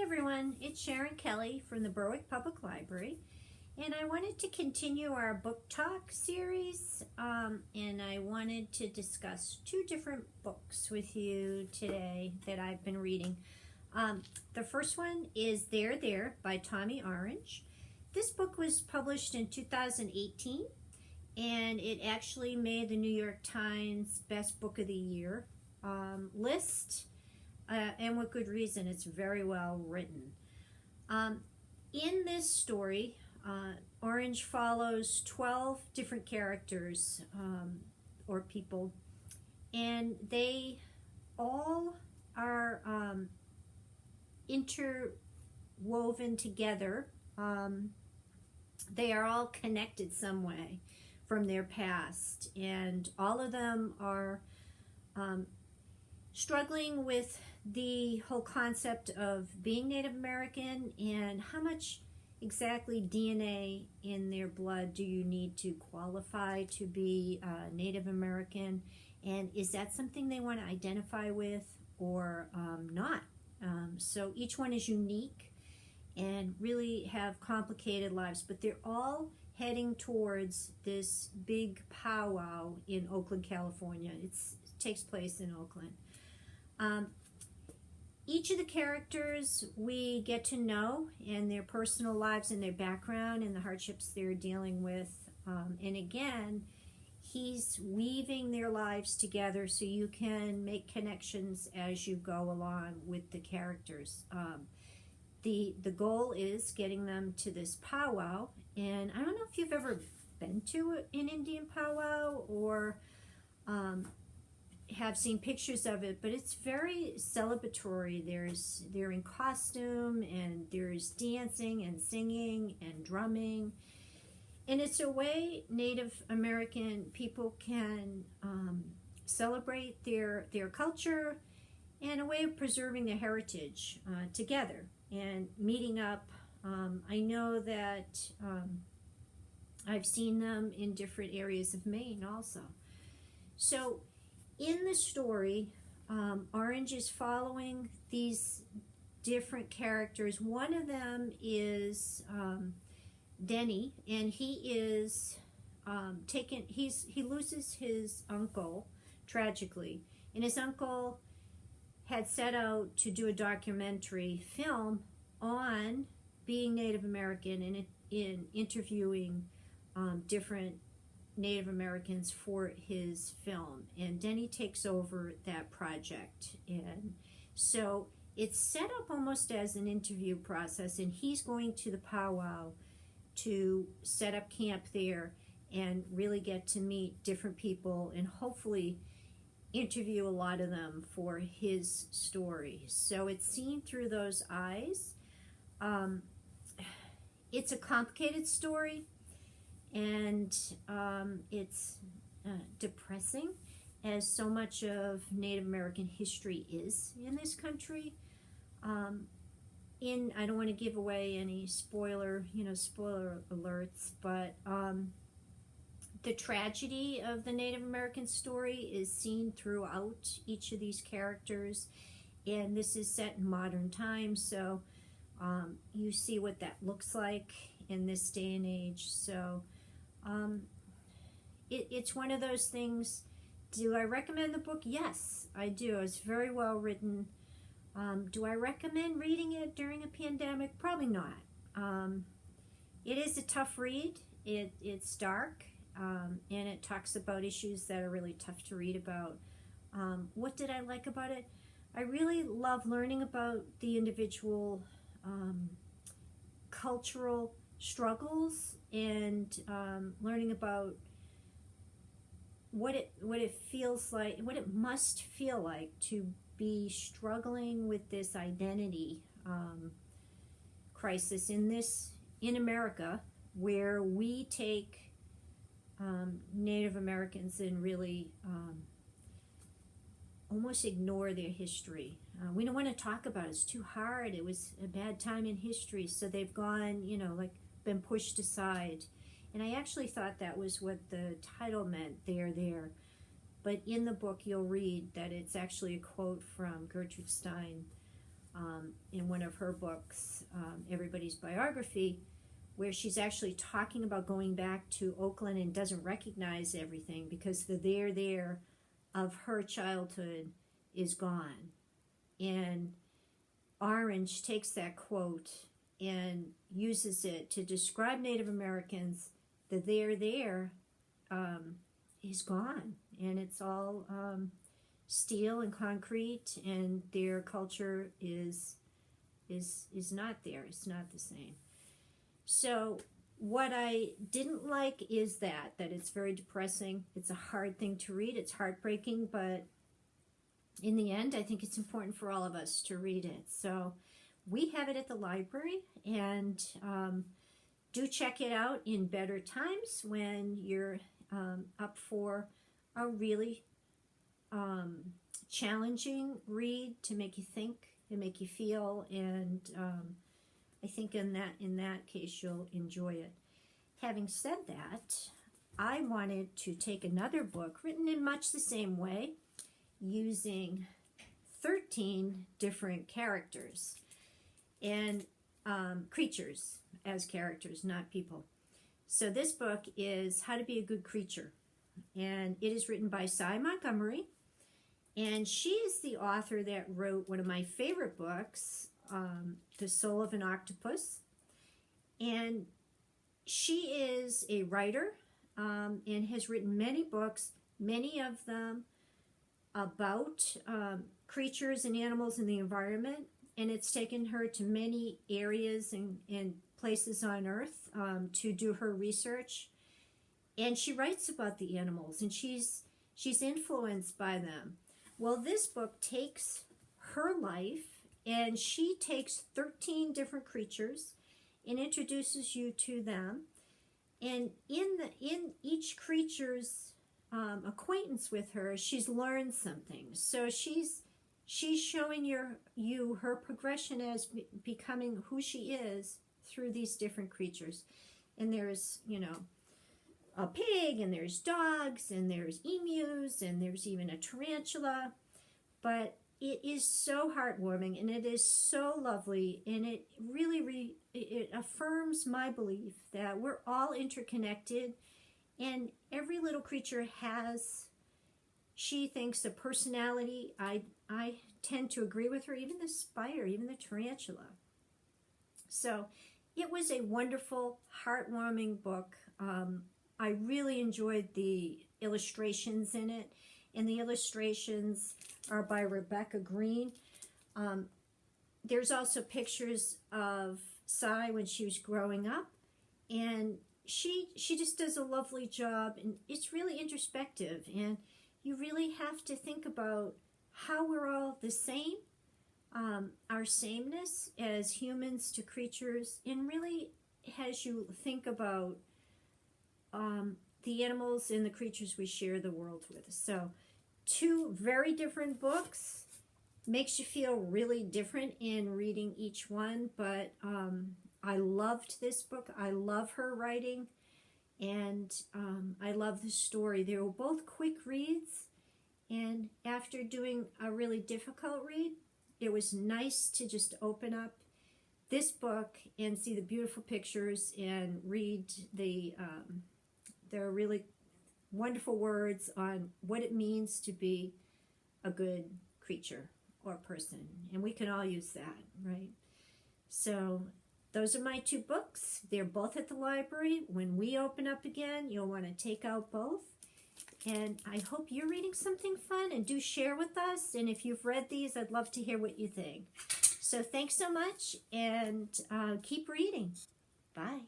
everyone, it's Sharon Kelly from the Berwick Public Library, and I wanted to continue our book talk series, and I wanted to discuss two different books with you today that I've been reading. The first one is There by Tommy Orange. This book was published in 2018, and it actually made the New York Times Best Book of the Year list. And with good reason. It's very well written. In this story, Orange follows 12 different characters or people, and they all are interwoven together. They are all connected some way from their past, and all of them are struggling with the whole concept of being Native American and how much exactly DNA in their blood do you need to qualify to be Native American, and is that something they want to identify with or not? So each one is unique and really have complicated lives, but they're all heading towards this big powwow in Oakland, California. It takes place in Oakland. Each of the characters we get to know and their personal lives and their background and the hardships they're dealing with. And again, he's weaving their lives together so you can make connections as you go along with the characters. The goal is getting them to this powwow. And I don't know if you've ever been to an Indian powwow or have seen pictures of it, but it's very celebratory. They're in costume, and there's dancing and singing and drumming, and it's a way Native American people can celebrate their culture and a way of preserving their heritage together and meeting up. I know that I've seen them in different areas of Maine also. So in the story, Orange is following these different characters. One of them is Denny, and he is he loses his uncle tragically, and his uncle had set out to do a documentary film on being Native American and in interviewing different Native Americans for his film, and Denny takes over that project. And so it's set up almost as an interview process, and he's going to the powwow to set up camp there and really get to meet different people and hopefully interview a lot of them for his story. So it's seen through those eyes. It's a complicated story, and it's depressing, as so much of Native American history is in this country. I don't want to give away any spoiler alerts, but the tragedy of the Native American story is seen throughout each of these characters, and this is set in modern times, so you see what that looks like in this day and age. So it's one of those things. Do I recommend the book? Yes, I do. It's very well written. Do I recommend reading it during a pandemic? Probably not. It is a tough read. It's dark, and it talks about issues that are really tough to read about. What did I like about it? I really love learning about the individual cultural struggles and learning about what it feels like, what it must feel like to be struggling with this identity crisis in America, where we take Native Americans and really almost ignore their history. We don't want to talk about it. It's too hard. It was a bad time in history, so they've gone, been pushed aside. And I actually thought that was what the title meant, there. But in the book, you'll read that it's actually a quote from Gertrude Stein. in one of her books, Everybody's Biography, where she's actually talking about going back to Oakland and doesn't recognize everything because the there of her childhood is gone. And Orange takes that quote and uses it to describe Native Americans. The there is gone, and it's all steel and concrete, and their culture is not there. It's not the same. So what I didn't like is that it's very depressing. It's a hard thing to read. It's heartbreaking, but in the end, I think it's important for all of us to read it. So we have it at the library, and do check it out in better times when you're up for a really challenging read to make you think and make you feel, and I think in that case you'll enjoy it. Having said that, I wanted to take another book written in much the same way, using 13 different characters and creatures as characters, not people. So this book is How to Be a Good Creature, and it is written by Montgomery, and she is the author that wrote one of my favorite books, The Soul of an Octopus. And she is a writer and has written many books, many of them about creatures and animals in the environment, and it's taken her to many areas and places on Earth to do her research. And she writes about the animals, and she's influenced by them. Well, this book takes her life, and she takes 13 different creatures and introduces you to them. And in each creature's acquaintance with her, she's learned something. So she's showing you her progression as becoming who she is through these different creatures. And there's, a pig, and there's dogs, and there's emus, and there's even a tarantula. But it is so heartwarming, and it is so lovely, and it really it affirms my belief that we're all interconnected, and every little creature has, she thinks, a personality. I tend to agree with her, even the spider, even the tarantula. So it was a wonderful, heartwarming book. I really enjoyed the illustrations in it, and the illustrations are by Rebecca Green. There's also pictures of Cy when she was growing up, and she just does a lovely job, and it's really introspective, and you really have to think about how we're all the same, our sameness as humans to creatures, and really has you think about the animals and the creatures we share the world with. So 2 very different books, makes you feel really different in reading each one, but I loved this book. I love her writing, and I love the story. They were both quick reads, and after doing a really difficult read, it was nice to just open up this book and see the beautiful pictures and read the really wonderful words on what it means to be a good creature or person. And we can all use that, right? So those are my 2 books. They're both at the library. When we open up again, you'll want to take out both. And I hope you're reading something fun, and do share with us. And if you've read these, I'd love to hear what you think. So thanks so much, and keep reading. Bye.